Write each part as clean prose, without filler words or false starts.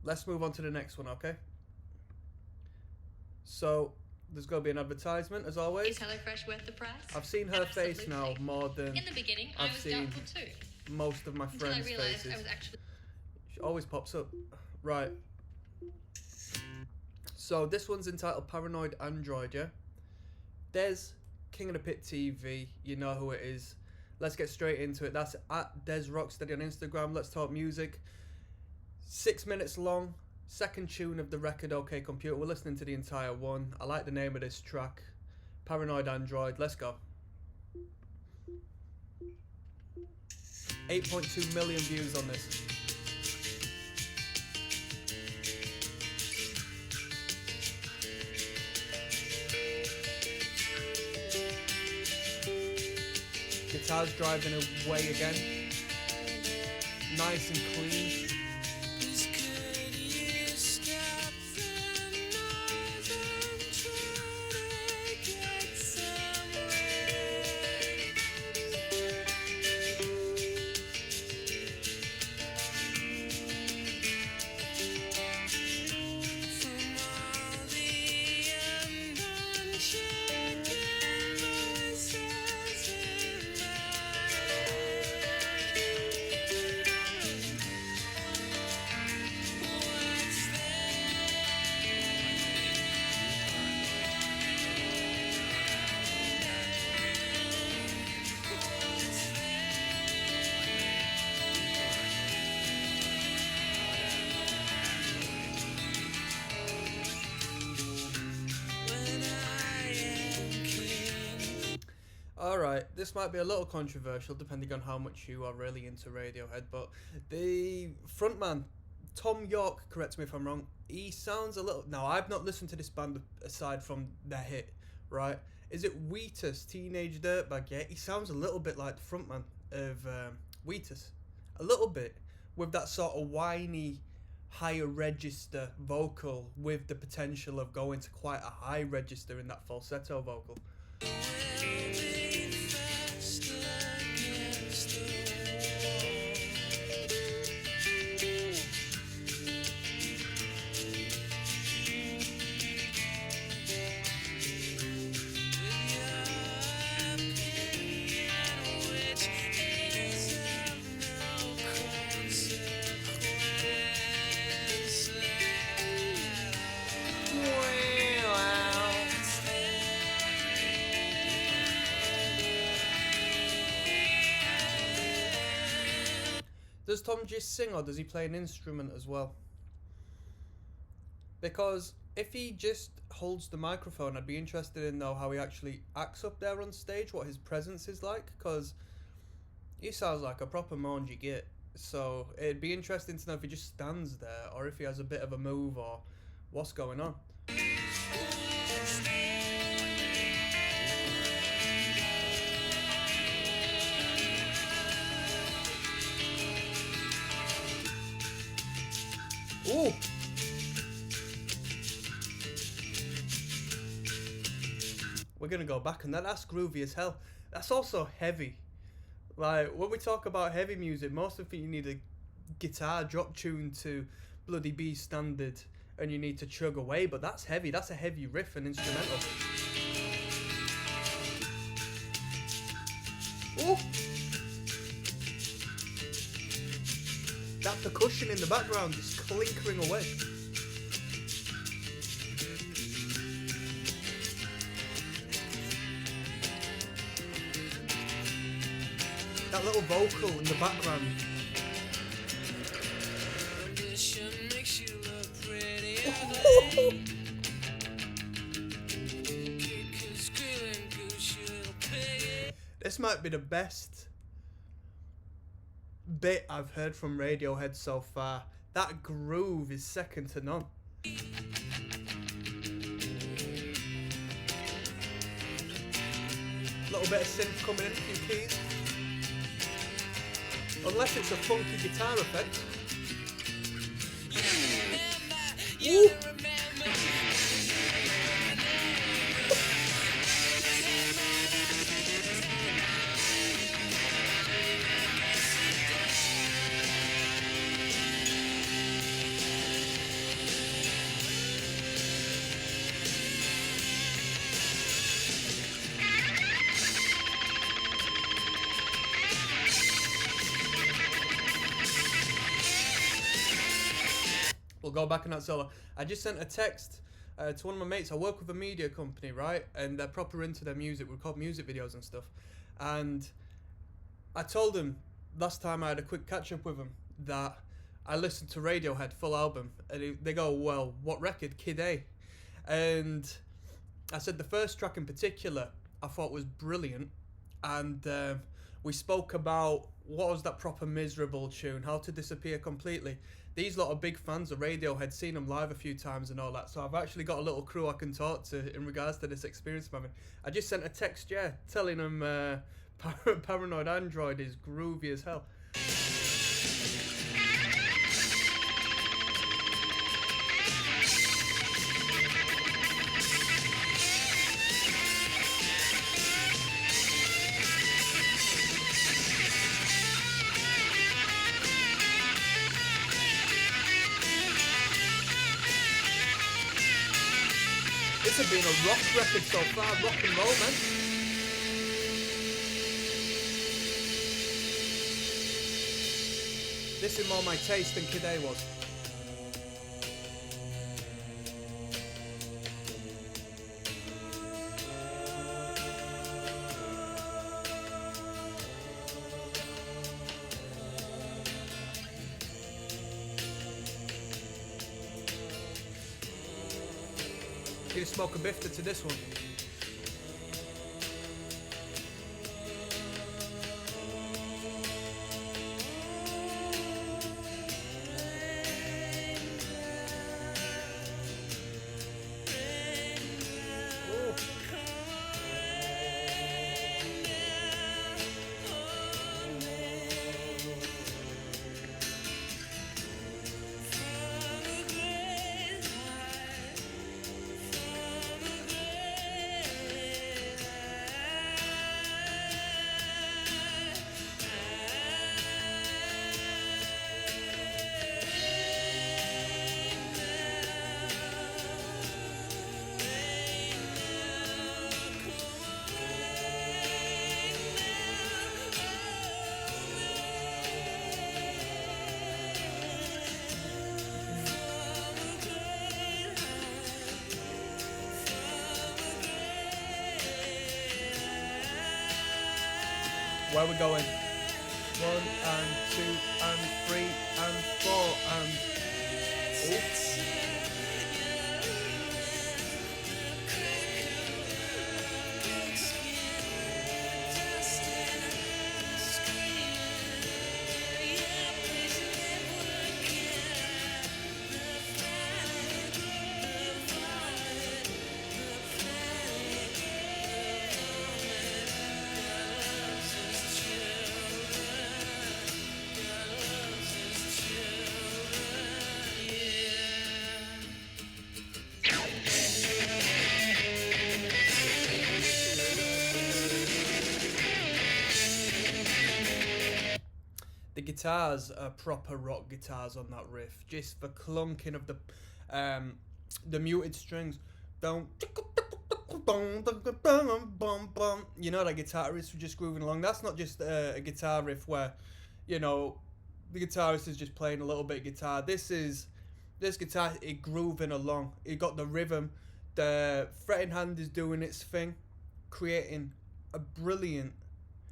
let's move on to the next one, okay? So there's going to be an advertisement as always. Is HelloFresh worth the price? I've seen her face now Absolutely. more than In the beginning, I I've was seen doubtful too. most of my Until I friends' realised faces. I was actually. She always pops up. Right. So this one's entitled Paranoid Android, yeah? Des, King of the Pit TV, you know who it is. Let's get straight into it. That's at Des Rocksteady on Instagram. Let's talk music. 6 minutes long. Second tune of the record, OK Computer. We're listening to the entire one. I like the name of this track. Paranoid Android. Let's go. 8.2 million views on this. Guitars driving away again. Nice and clean. Alright, this might be a little controversial depending on how much you are really into Radiohead, but the frontman, Tom York, correct me if I'm wrong, he sounds a little... Now, I've not listened to this band aside from their hit, right? Is it Wheatus, Teenage Dirtbag? Yeah, he sounds a little bit like the frontman of Wheatus. A little bit, with that sort of whiny, higher register vocal with the potential of going to quite a high register in that falsetto vocal. Does Tom just sing or does he play an instrument as well? Because if he just holds the microphone, I'd be interested in know how he actually acts up there on stage, what his presence is like, because he sounds like a proper mangy git. So it'd be interesting to know if he just stands there or if he has a bit of a move or what's going on. Ooh! We're gonna go back on that. That's groovy as hell. That's also heavy. Like, when we talk about heavy music, most of it you need a guitar drop tune to Bloody B standard and you need to chug away, but that's heavy. That's a heavy riff and instrumental. Ooh! That percussion in the background is clinkering away. That little vocal in the background. This might be the best bit I've heard from Radiohead so far. That groove is second to none. Little bit of synth coming in, a few keys. Unless it's a funky guitar effect. Woo! We'll go back in that solo. I just sent a text to one of my mates. I work with a media company, right? And they're proper into their music. We record music videos and stuff. And I told him last time I had a quick catch up with him that I listened to Radiohead full album. And they go, well, what record? Kid A. And I said the first track in particular I thought was brilliant. And we spoke about what was that proper miserable tune, How to Disappear Completely. These lot are big fans of Radiohead, seen them live a few times and all that. So I've actually got a little crew I can talk to in regards to this experience I'm having. I just sent a text, telling them Paranoid Android is groovy as hell. This has been a rock record so far, rock and roll, man. This is more my taste than Kid A was. You smoke a bifter to this one. Where we going? 1 and 2 and 3 and 4 and... Oops. The guitars are proper rock guitars on that riff. Just the clunking of the muted strings. You know, that guitar riff just grooving along. That's not just a guitar riff where, you know, the guitarist is just playing a little bit of guitar. This guitar is grooving along. It got the rhythm. The fretting hand is doing its thing, creating a brilliant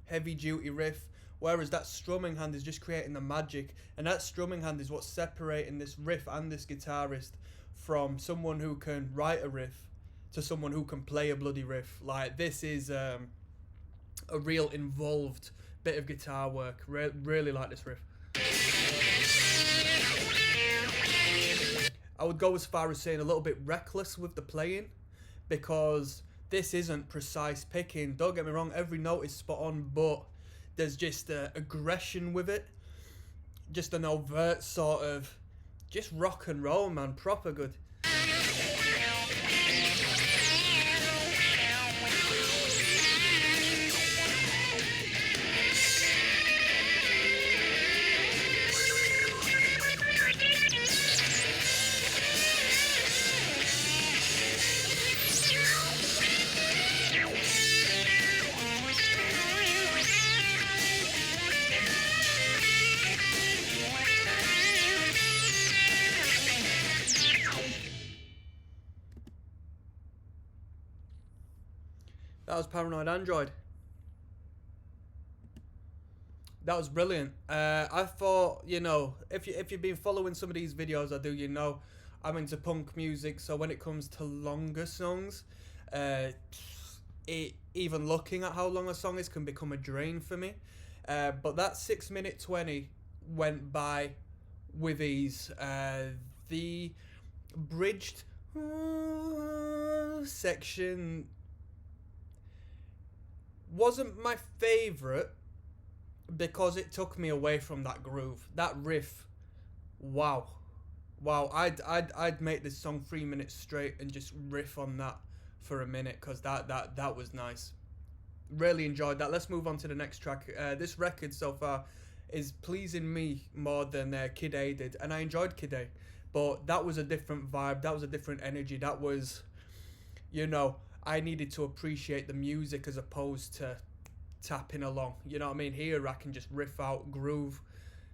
heavy duty riff. Whereas that strumming hand is just creating the magic, and that strumming hand is what's separating this riff and this guitarist from someone who can write a riff to someone who can play a bloody riff. Like, this is a real involved bit of guitar work. Really like this riff. I would go as far as saying a little bit reckless with the playing, because this isn't precise picking. Don't get me wrong, every note is spot on, but there's just aggression with it. Just an overt sort of, just rock and roll, man. Proper good. That was Paranoid Android. That was brilliant. I thought, if you've been following some of these videos I do, I'm into punk music. So when it comes to longer songs, uh, even looking at how long a song is can become a drain for me. But that 6 minute 20 went by with ease. The bridged section wasn't my favorite because it took me away from that groove. That riff, wow, wow. I'd make this song 3 minutes straight and just riff on that for a minute because that was nice. Really enjoyed that. Let's move on to the next track. This record so far is pleasing me more than Kid A did, and I enjoyed Kid A, but that was a different vibe. That was a different energy. That was, I needed to appreciate the music as opposed to tapping along. You know what I mean? Here I can just riff out, groove.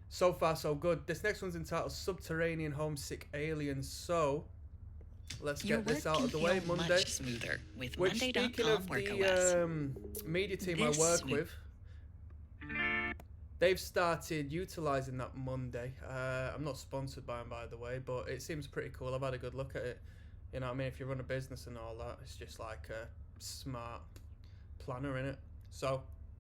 So far so good. This next one's entitled Subterranean Homesick Aliens. So let's get this out of the way. Monday. Much smoother with which, speaking of the media team I work with, they've started utilising that Monday. I'm not sponsored by them, by the way, but it seems pretty cool. I've had a good look at it. You know what I mean? If you run a business and all that, it's just like a smart planner in it. So